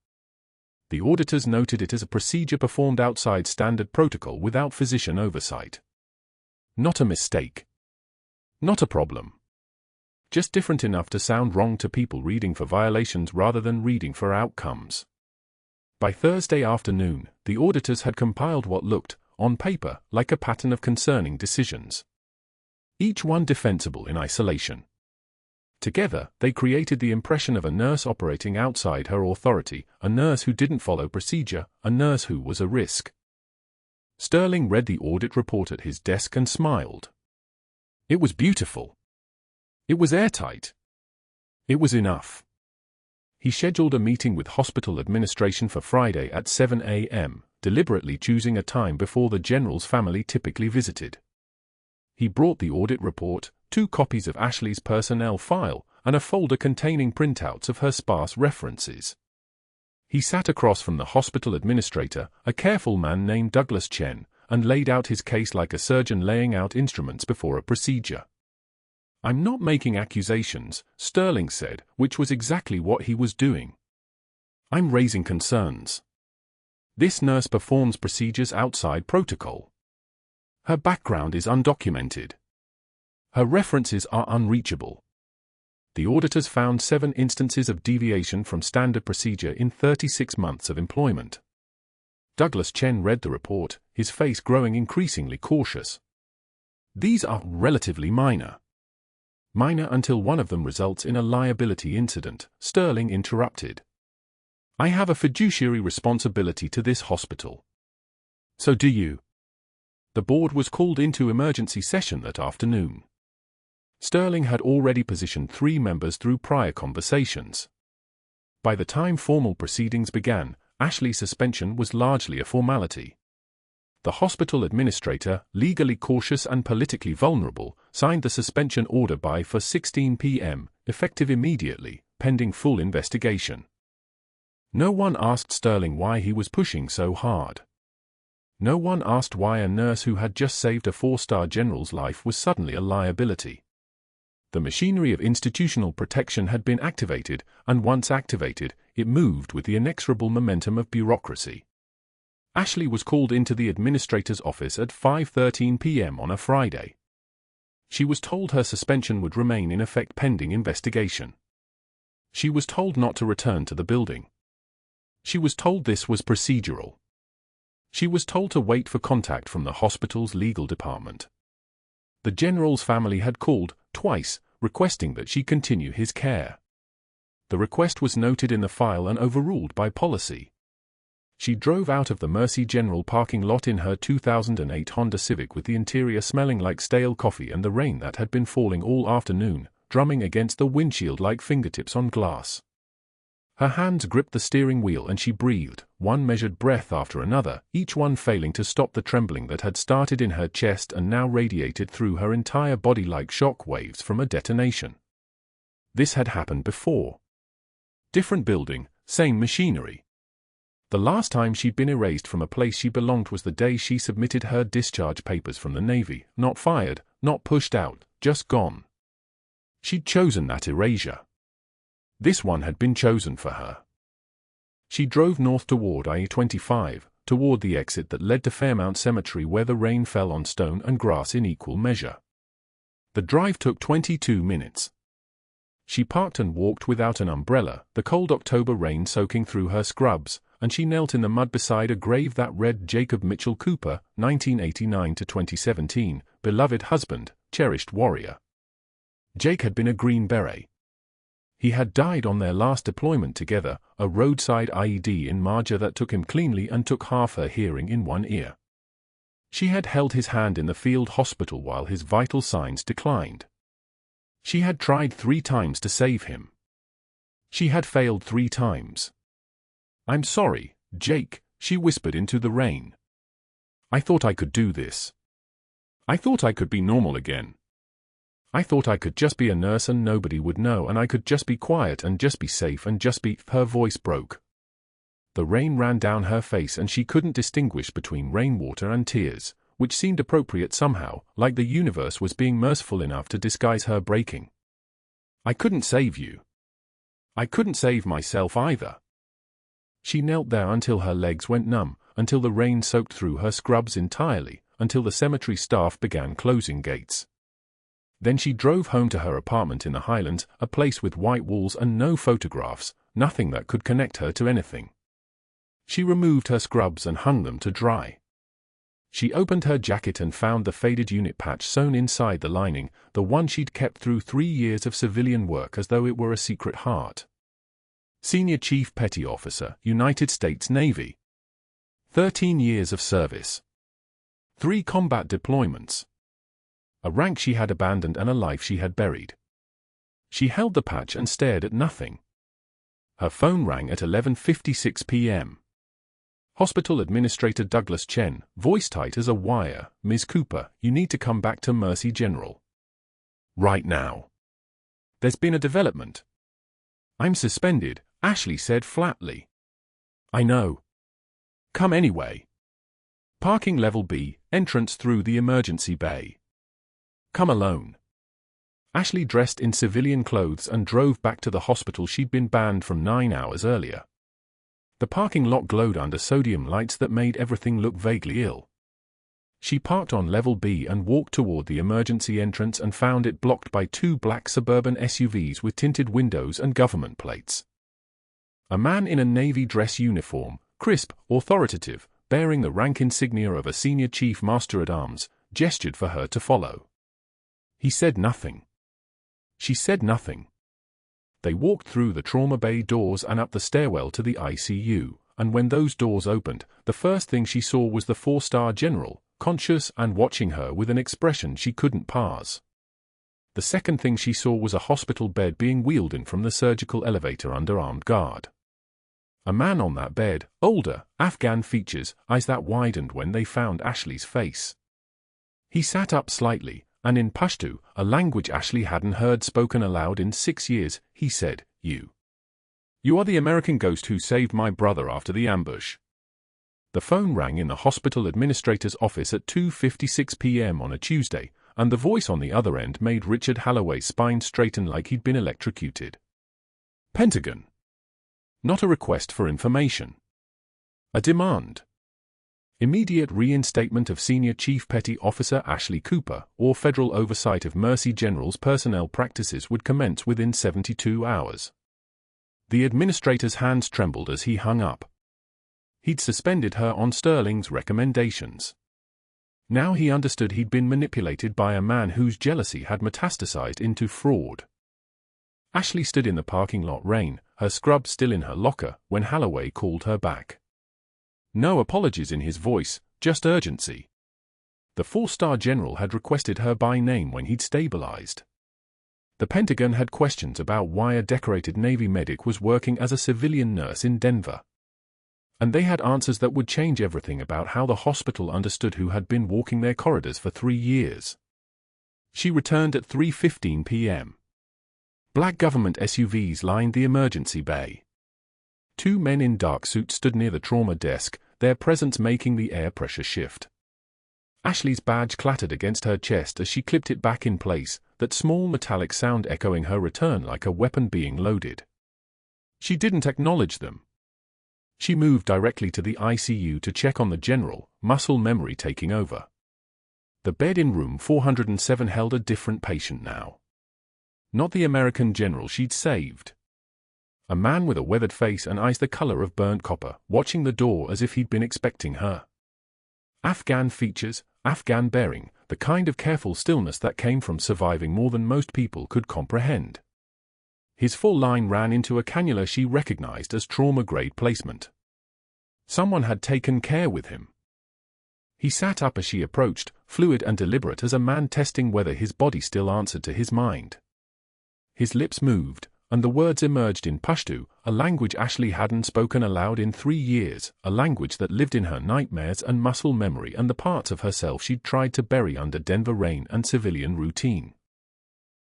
The auditors noted it as a procedure performed outside standard protocol without physician oversight. Not a mistake. Not a problem. Just different enough to sound wrong to people reading for violations rather than reading for outcomes. By Thursday afternoon, the auditors had compiled what looked, on paper, like a pattern of concerning decisions. Each one defensible in isolation. Together, they created the impression of a nurse operating outside her authority, a nurse who didn't follow procedure, a nurse who was a risk. Sterling read the audit report at his desk and smiled. It was beautiful. It was airtight. It was enough. He scheduled a meeting with hospital administration for Friday at 7 a.m., deliberately choosing a time before the general's family typically visited. He brought the audit report, 2 copies of Ashley's personnel file, and a folder containing printouts of her sparse references. He sat across from the hospital administrator, a careful man named Douglas Chen, and laid out his case like a surgeon laying out instruments before a procedure. "I'm not making accusations," Sterling said, which was exactly what he was doing. "I'm raising concerns. This nurse performs procedures outside protocol. Her background is undocumented. Her references are unreachable. The auditors found 7 instances of deviation from standard procedure in 36 months of employment." Douglas Chen read the report, his face growing increasingly cautious. "These are relatively minor." "Minor until one of them results in a liability incident," Sterling interrupted. "I have a fiduciary responsibility to this hospital." "So do you." The board was called into emergency session that afternoon. Sterling had already positioned 3 members through prior conversations. By the time formal proceedings began, Ashley's suspension was largely a formality. The hospital administrator, legally cautious and politically vulnerable, signed the suspension order by 4:16 p.m., effective immediately, pending full investigation. No one asked Sterling why he was pushing so hard. No one asked why a nurse who had just saved a 4-star general's life was suddenly a liability. The machinery of institutional protection had been activated, and once activated, it moved with the inexorable momentum of bureaucracy. Ashley was called into the administrator's office at 5:13 p.m. on a Friday. She was told her suspension would remain in effect pending investigation. She was told not to return to the building. She was told this was procedural. She was told to wait for contact from the hospital's legal department. The general's family had called, twice, requesting that she continue his care. The request was noted in the file and overruled by policy. She drove out of the Mercy General parking lot in her 2008 Honda Civic with the interior smelling like stale coffee and the rain that had been falling all afternoon, drumming against the windshield like fingertips on glass. Her hands gripped the steering wheel and she breathed, one measured breath after another, each one failing to stop the trembling that had started in her chest and now radiated through her entire body like shock waves from a detonation. This had happened before. Different building, same machinery. The last time she'd been erased from a place she belonged was the day she submitted her discharge papers from the Navy, not fired, not pushed out, just gone. She'd chosen that erasure. This one had been chosen for her. She drove north toward I-25, toward the exit that led to Fairmount Cemetery where the rain fell on stone and grass in equal measure. The drive took 22 minutes. She parked and walked without an umbrella, the cold October rain soaking through her scrubs, and she knelt in the mud beside a grave that read Jacob Mitchell Cooper, 1989 to 2017, beloved husband, cherished warrior. Jake had been a Green Beret. He had died on their last deployment together, a roadside IED in Marjah that took him cleanly and took half her hearing in one ear. She had held his hand in the field hospital while his vital signs declined. She had tried 3 times to save him. She had failed 3 times. "I'm sorry, Jake," she whispered into the rain. "I thought I could do this. I thought I could be normal again. I thought I could just be a nurse and nobody would know and I could just be quiet and just be safe and just be—" Her voice broke. The rain ran down her face and she couldn't distinguish between rainwater and tears, which seemed appropriate somehow, like the universe was being merciful enough to disguise her breaking. "I couldn't save you. I couldn't save myself either." She knelt there until her legs went numb, until the rain soaked through her scrubs entirely, until the cemetery staff began closing gates. Then she drove home to her apartment in the Highlands, a place with white walls and no photographs, nothing that could connect her to anything. She removed her scrubs and hung them to dry. She opened her jacket and found the faded unit patch sewn inside the lining, the one she'd kept through 3 years of civilian work as though it were a secret heart. Senior Chief Petty Officer, United States Navy. 13 years of service. 3 combat deployments. A rank she had abandoned and a life she had buried. She held the patch and stared at nothing. Her phone rang at 11:56 p.m. Hospital Administrator Douglas Chen, voice tight as a wire. "Ms. Cooper, you need to come back to Mercy General. Right now. There's been a development." "I'm suspended," Ashley said flatly. "I know. Come anyway. Parking level B, entrance through the emergency bay. Come alone." Ashley dressed in civilian clothes and drove back to the hospital she'd been banned from 9 hours earlier. The parking lot glowed under sodium lights that made everything look vaguely ill. She parked on level B and walked toward the emergency entrance and found it blocked by 2 black suburban SUVs with tinted windows and government plates. A man in a navy dress uniform, crisp, authoritative, bearing the rank insignia of a senior chief master-at-arms, gestured for her to follow. He said nothing. She said nothing. They walked through the trauma bay doors and up the stairwell to the ICU, and when those doors opened, the first thing she saw was the 4-star general, conscious and watching her with an expression she couldn't parse. The second thing she saw was a hospital bed being wheeled in from the surgical elevator under armed guard. A man on that bed, older, Afghan features, eyes that widened when they found Ashley's face. He sat up slightly, and in Pashto, a language Ashley hadn't heard spoken aloud in 6 years, he said, You are the American ghost who saved my brother after the ambush." The phone rang in the hospital administrator's office at 2:56 p.m. on a Tuesday, and the voice on the other end made Richard Halloway's spine straighten like he'd been electrocuted. "Pentagon. Not a request for information. A demand. Immediate reinstatement of Senior Chief Petty Officer Ashley Cooper, or federal oversight of Mercy General's personnel practices would commence within 72 hours. The administrator's hands trembled as he hung up. He'd suspended her on Sterling's recommendations. Now he understood he'd been manipulated by a man whose jealousy had metastasized into fraud. Ashley stood in the parking lot rain, her scrub still in her locker, when Halloway called her back. No apologies in his voice, just urgency. The 4-star general had requested her by name when he'd stabilized. The Pentagon had questions about why a decorated Navy medic was working as a civilian nurse in Denver. And they had answers that would change everything about how the hospital understood who had been walking their corridors for 3 years. She returned at 3:15 p.m. Black government SUVs lined the emergency bay. 2 men in dark suits stood near the trauma desk, their presence making the air pressure shift. Ashley's badge clattered against her chest as she clipped it back in place, that small metallic sound echoing her return like a weapon being loaded. She didn't acknowledge them. She moved directly to the ICU to check on the general, muscle memory taking over. The bed in room 407 held a different patient now. Not the American general she'd saved. A man with a weathered face and eyes the color of burnt copper, watching the door as if he'd been expecting her. Afghan features, Afghan bearing, the kind of careful stillness that came from surviving more than most people could comprehend. His full line ran into a cannula she recognized as trauma-grade placement. Someone had taken care with him. He sat up as she approached, fluid and deliberate as a man testing whether his body still answered to his mind. His lips moved, and the words emerged in Pashto, a language Ashley hadn't spoken aloud in 3 years, a language that lived in her nightmares and muscle memory and the parts of herself she'd tried to bury under Denver rain and civilian routine.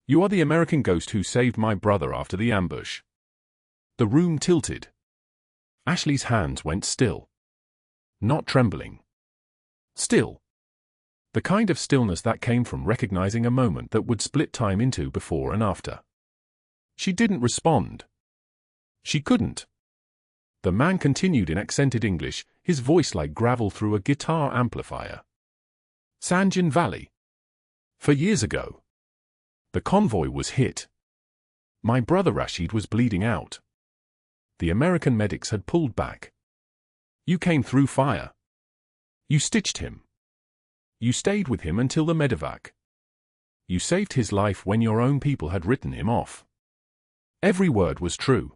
"You are the American ghost who saved my brother after the ambush." The room tilted. Ashley's hands went still. Not trembling. Still. The kind of stillness that came from recognizing a moment that would split time into before and after. She didn't respond. She couldn't. The man continued in accented English, his voice like gravel through a guitar amplifier. "Sanjan Valley. 4 years ago. The convoy was hit. My brother Rashid was bleeding out. The American medics had pulled back. You came through fire. You stitched him. You stayed with him until the medevac. You saved his life when your own people had written him off. Every word was true.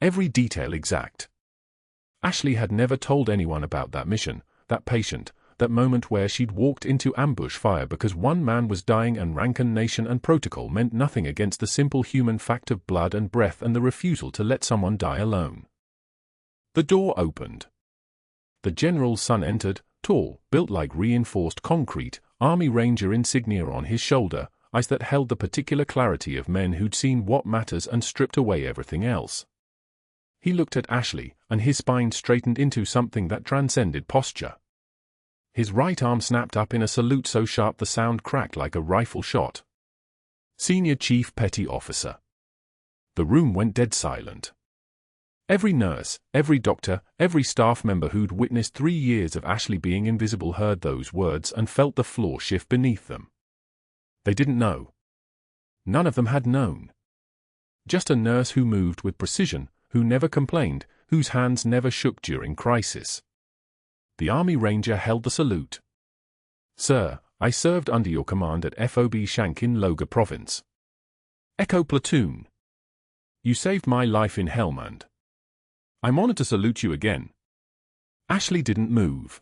Every detail exact." Ashley had never told anyone about that mission, that patient, that moment where she'd walked into ambush fire because one man was dying and rank and nation and protocol meant nothing against the simple human fact of blood and breath and the refusal to let someone die alone. The door opened. The general's son entered, tall, built like reinforced concrete, Army Ranger insignia on his shoulder, eyes that held the particular clarity of men who'd seen what matters and stripped away everything else. He looked at Ashley, and his spine straightened into something that transcended posture. His right arm snapped up in a salute so sharp the sound cracked like a rifle shot. Senior Chief Petty Officer. The room went dead silent. Every nurse, every doctor, every staff member who'd witnessed 3 years of Ashley being invisible heard those words and felt the floor shift beneath them. They didn't know. None of them had known. Just a nurse who moved with precision, who never complained, whose hands never shook during crisis. The Army Ranger held the salute. "Sir, I served under your command at FOB Shank in Loga Province. Echo Platoon. You saved my life in Helmand. I'm honored to salute you again." Ashley didn't move.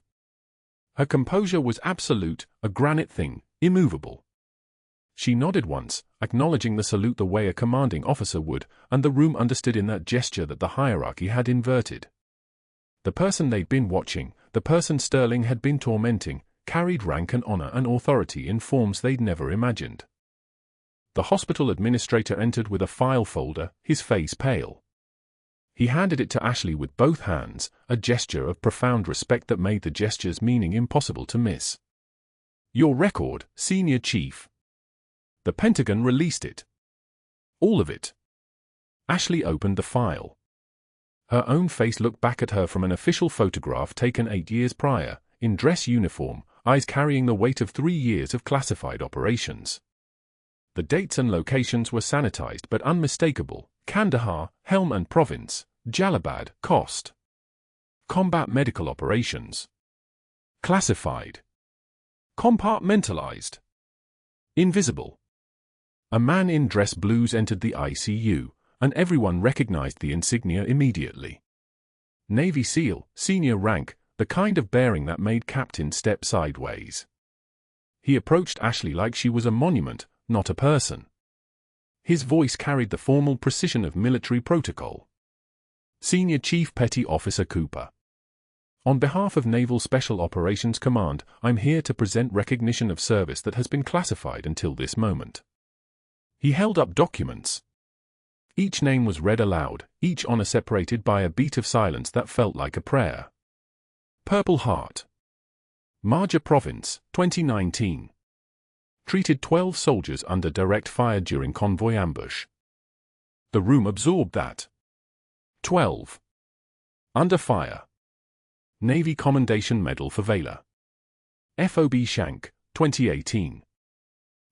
Her composure was absolute, a granite thing, immovable. She nodded once, acknowledging the salute the way a commanding officer would, and the room understood in that gesture that the hierarchy had inverted. The person they'd been watching, the person Sterling had been tormenting, carried rank and honor and authority in forms they'd never imagined. The hospital administrator entered with a file folder, his face pale. He handed it to Ashley with both hands, a gesture of profound respect that made the gesture's meaning impossible to miss. "Your record, Senior Chief." The Pentagon released it. All of it. Ashley opened the file. Her own face looked back at her from an official photograph taken 8 years prior, in dress uniform, eyes carrying the weight of 3 years of classified operations. The dates and locations were sanitized but unmistakable: Kandahar, Helmand Province, Jalabad, Khost. Combat medical operations. Classified. Compartmentalized. Invisible. A man in dress blues entered the ICU, and everyone recognized the insignia immediately. Navy SEAL, senior rank, the kind of bearing that made Captain step sideways. He approached Ashley like she was a monument, not a person. His voice carried the formal precision of military protocol. "Senior Chief Petty Officer Cooper. On behalf of Naval Special Operations Command, I'm here to present recognition of service that has been classified until this moment." He held up documents. Each name was read aloud, each honor separated by a beat of silence that felt like a prayer. Purple Heart. Marjah Province, 2019. Treated 12 soldiers under direct fire during convoy ambush. The room absorbed that. 12. Under fire. Navy Commendation Medal for Valor. FOB Shank, 2018.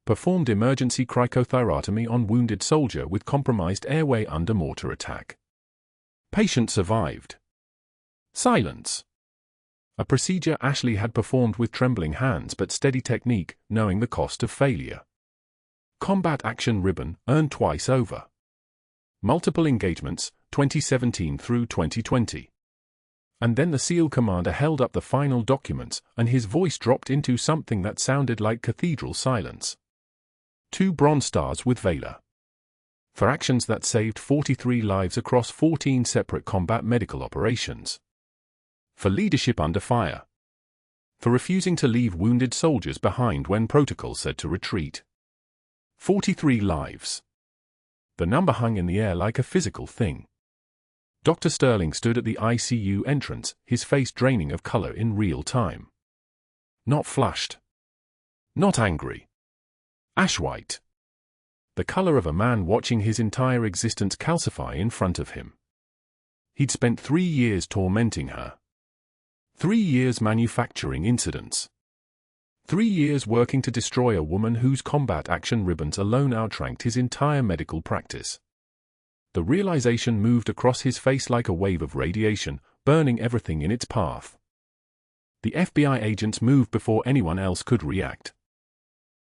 Performed emergency cricothyrotomy on wounded soldier with compromised airway under mortar attack. Patient survived. Silence. A procedure Ashley had performed with trembling hands but steady technique, knowing the cost of failure. Combat Action Ribbon, earned twice over. Multiple engagements, 2017 through 2020. And then the SEAL commander held up the final documents, and his voice dropped into something that sounded like cathedral silence. 2 Bronze Stars with Valor. For actions that saved 43 lives across 14 separate combat medical operations. For leadership under fire. For refusing to leave wounded soldiers behind when protocol said to retreat. 43 lives. The number hung in the air like a physical thing. Dr. Sterling stood at the ICU entrance, his face draining of color in real time. Not flushed. Not angry. Ash white. The color of a man watching his entire existence calcify in front of him. He'd spent 3 years tormenting her. 3 years manufacturing incidents. 3 years working to destroy a woman whose combat action ribbons alone outranked his entire medical practice. The realization moved across his face like a wave of radiation, burning everything in its path. The FBI agents moved before anyone else could react.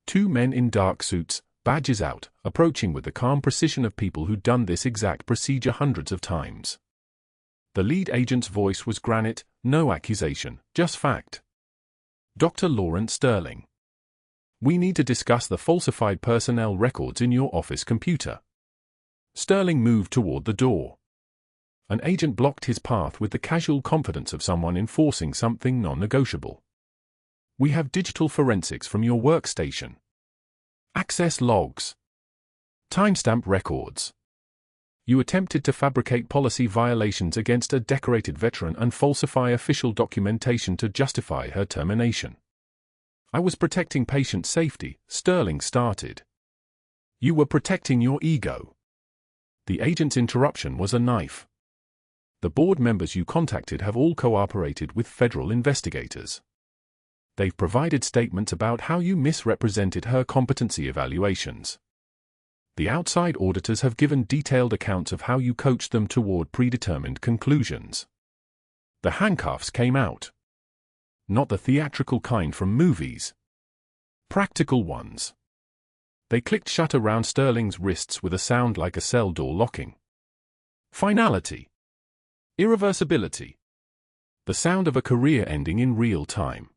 2 men in dark suits, badges out, approaching with the calm precision of people who'd done this exact procedure hundreds of times. The lead agent's voice was granite, no accusation, just fact. Dr. Lawrence Sterling. We need to discuss the falsified personnel records in your office computer. Sterling moved toward the door. An agent blocked his path with the casual confidence of someone enforcing something non-negotiable. We have digital forensics from your workstation. Access logs. Timestamp records. You attempted to fabricate policy violations against a decorated veteran and falsify official documentation to justify her termination. I was protecting patient safety, Sterling started. You were protecting your ego. The agent's interruption was a knife. The board members you contacted have all cooperated with federal investigators. They've provided statements about how you misrepresented her competency evaluations. The outside auditors have given detailed accounts of how you coached them toward predetermined conclusions. The handcuffs came out. Not the theatrical kind from movies. Practical ones. They clicked shut around Sterling's wrists with a sound like a cell door locking. Finality. Irreversibility. The sound of a career ending in real time.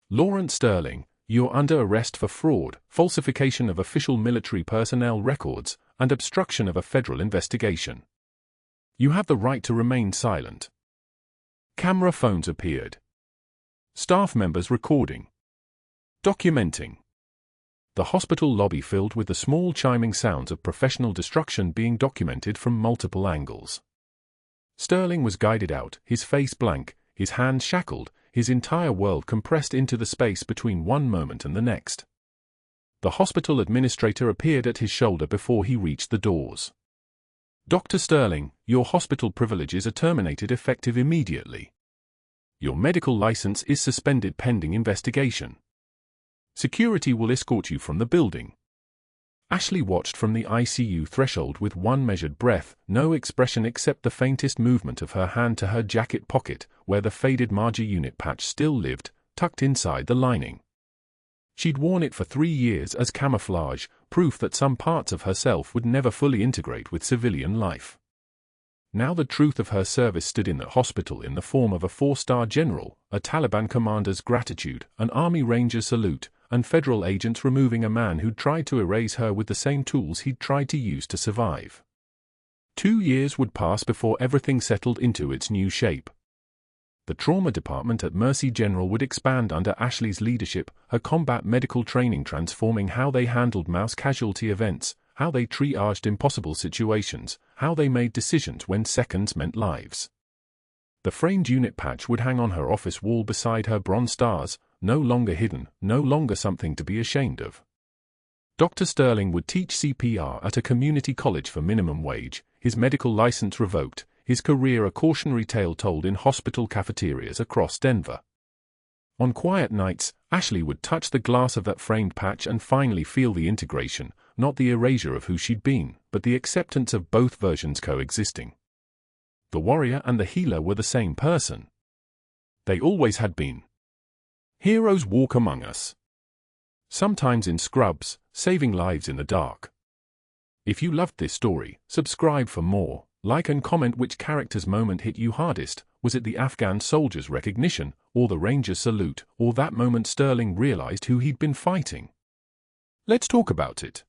Lawrence Sterling, you're under arrest for fraud, falsification of official military personnel records, and obstruction of a federal investigation. You have the right to remain silent. Camera phones appeared. Staff members recording. Documenting. The hospital lobby filled with the small chiming sounds of professional destruction being documented from multiple angles. Sterling was guided out, his face blank, his hands shackled, his entire world compressed into the space between one moment and the next. The hospital administrator appeared at his shoulder before he reached the doors. Dr. Sterling, your hospital privileges are terminated effective immediately. Your medical license is suspended pending investigation. Security will escort you from the building. Ashley watched from the ICU threshold with one measured breath, no expression except the faintest movement of her hand to her jacket pocket, where the faded Marjah unit patch still lived, tucked inside the lining. She'd worn it for 3 years as camouflage, proof that some parts of herself would never fully integrate with civilian life. Now the truth of her service stood in the hospital in the form of a 4-star general, a Taliban commander's gratitude, an Army Ranger's salute, and federal agents removing a man who'd tried to erase her with the same tools he'd tried to use to survive. 2 years would pass before everything settled into its new shape. The trauma department at Mercy General would expand under Ashley's leadership, her combat medical training transforming how they handled mass casualty events, how they triaged impossible situations, how they made decisions when seconds meant lives. The framed unit patch would hang on her office wall beside her bronze stars, no longer hidden, no longer something to be ashamed of. Dr. Sterling would teach CPR at a community college for minimum wage, his medical license revoked, his career a cautionary tale told in hospital cafeterias across Denver. On quiet nights, Ashley would touch the glass of that framed patch and finally feel the integration, not the erasure of who she'd been, but the acceptance of both versions coexisting. The warrior and the healer were the same person. They always had been. Heroes walk among us. Sometimes in scrubs, saving lives in the dark. If you loved this story, subscribe for more, like and comment which character's moment hit you hardest. Was it the Afghan soldier's recognition, or the ranger's salute, or that moment Sterling realized who he'd been fighting? Let's talk about it.